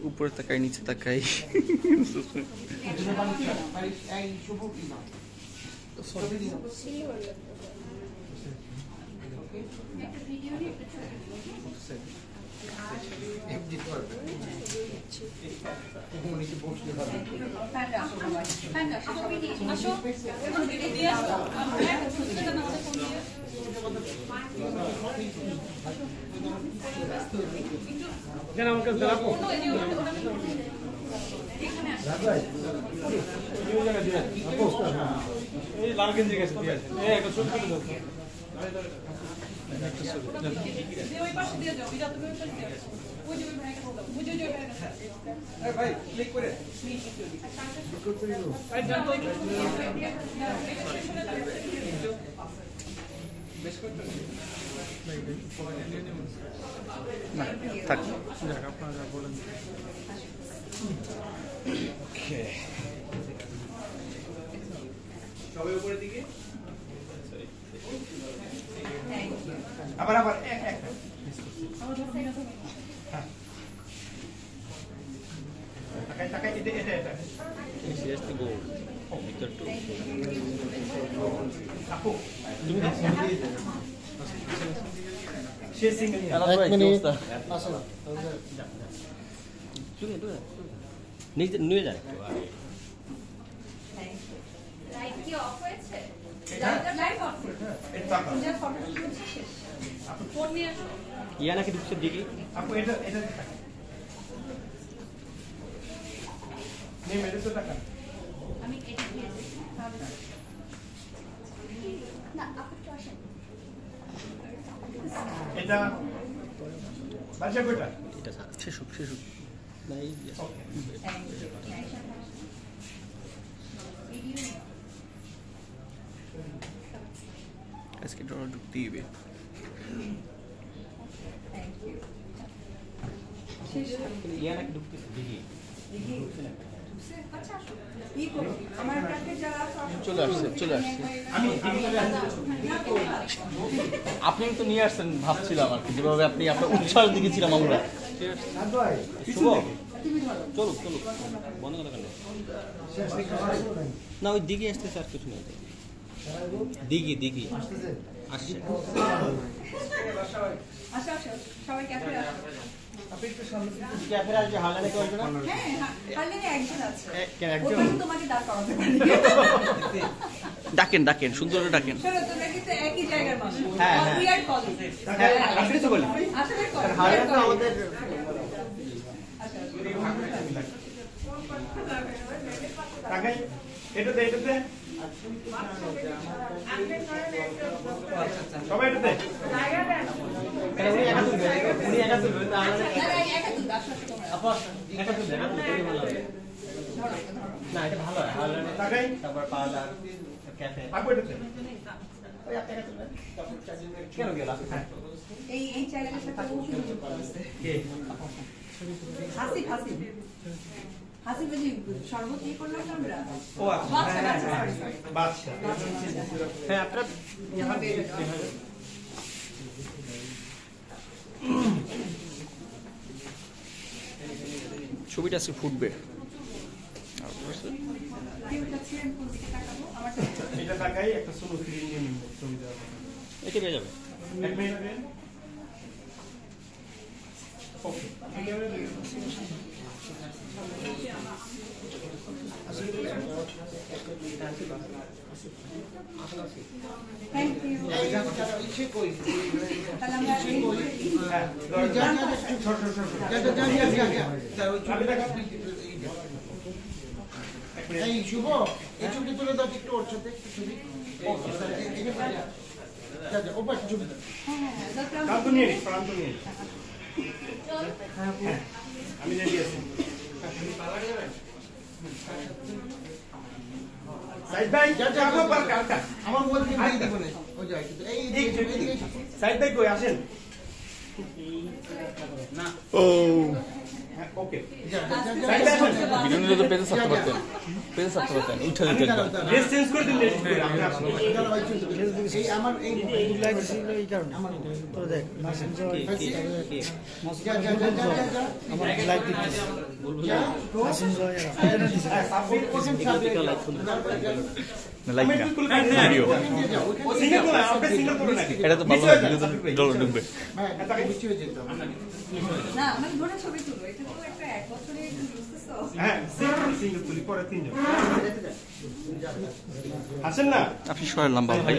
ऊपर तकाई नीचे तकाई लाल गेंजी कैसे भाई क्लिक करे সবাই উপরের দিকে আবার আবার এক এক তাকাই তাকাই এটা এটা এটা Yes, to go. Meter two. আপু তুমি সে সিঙ্গেল এক মিনিট আসলে শুনে তো নিচে নিয়ে যায় লাইট কি অফ হয়েছে? লাইট অফ এটা পূজার ফটো তুলছে শেষ। আপু ফোন নিয়ে আসো। ইয়া নাকি ঢুকছে দিকে আপু এটা এটা নেই মেরে তো টাকা আমি এটা দিয়েছি। না আপু তো আসেন। এটা বাচ্চা কোটা এটা শেষ নাই আজকে ডর ঢুকতে দিবে ইয়া নাকি ঢুকতে দিকে চলে আসছে আপনি তো নিয়ে আসছেন ভাবছিলাম আর কি যেভাবে আপনি আপনার উৎসাহ দিকেছিলাম আমরা চলো বন্ধ করে কেন না ওই দিকে আসতেছে আর কিছু নেই দিকে আসছে সবাই ক্যাফে আসো। ক্যাফের আসবে হারলানে কেউ আসবে না হ্যাঁ হারলেনে একজন আছে। একজন ওটা তোমাকে ডাক করাতে পারি। ডাকেন সুন্দর করে ডাকেন শোনো তোমরা কিন্তু একই জায়গার মানুষ। হ্যাঁ We are colleagues। আসলে তো বলি আসলে colleagues। হারলানে তো আমাদের টাকাই এটাতে এটাতে সবাই এটাতে উনি একা তুলবেন না আমাদের না একা দুধ আসো তোমরা। আপা একা তুলবেন না এটা ভালো হয় হারলানে টাকাই তারপর পার্লার ক্যাফে আপু এটাতে ওই আপনি একা তুলবেন কেন গেল এই চ্যানেলের সাথে ও শুরু করতে কে হাসি বলি শরবত দিয়ে করলাম না আমরা। ও আচ্ছা বাচ্চা হ্যাঁ আপনারা ছবিটা আজকে ফুটবে এটা টাকাই একটা সোলো স্ক্রিন নিয়ে নিব ছবি দেওয়া একে পেয়ে যাবে এক মিনিট ওকে থ্যাংক ইউ। তাহলে আমরা এই শুভ এই ছবি তুলে দাও একটু ওর সাথে ছবি ওপার ছবি প্রান্ত নিয়ে আমি রেডি আছি সাইদ ভাই যাবো পার কালকা আমার মোবাইল দিয়ে দিব না ও যাই এই সাইদ ভাই কই আসেন না ও হ্যাঁ, ওকে। যা, যা, যা, যা, সাইড যা, আসুন। যা, যা। ভিডিও নিলে তো পেজে ছাড়তে পারতেন, পেজে ছাড়তে পারতেন, উঠে আমি দিতেন। দাঁড়াও, দাঁড়াও। ড্রেস চেঞ্জ করে দিন, লেডিস করে, আপনি আসুন। দাঁড়াও, এই চলতে দে। এই আমার এই লাইট ছিল এই কারণে তো দেখ যা, যা, যা, যা, যা, যা। আমার লাইট দিতেছে যা, তো। হাসিন জয় এরা হ্যাঁ, সাব্বির ওখান থেকে যা, যা, যা। লাইক আমি না, একটু তুলে দিই। ভিডিও। ওখান দিয়ে যা, ওখান ও দিয়ে সিঙ্গেল যা। করে, আপনি সিঙ্গেল করে নাকি? এটা তো ভালো নিচে হয়, যান, ভিডিও সাব্বির ভাই, তো নিচে ঢুকবে। হ্যাঁ, এটা নিচে হয়ে যেত। না মানে ধরে ছবি তুলো এটা তো একটা এক বছরে বুঝতেছো যান। হ্যাঁ, সিঙ্গেল তুলি, পরে তিনজন। হাসেন না? আপনি সবাই লম্বা ভাই।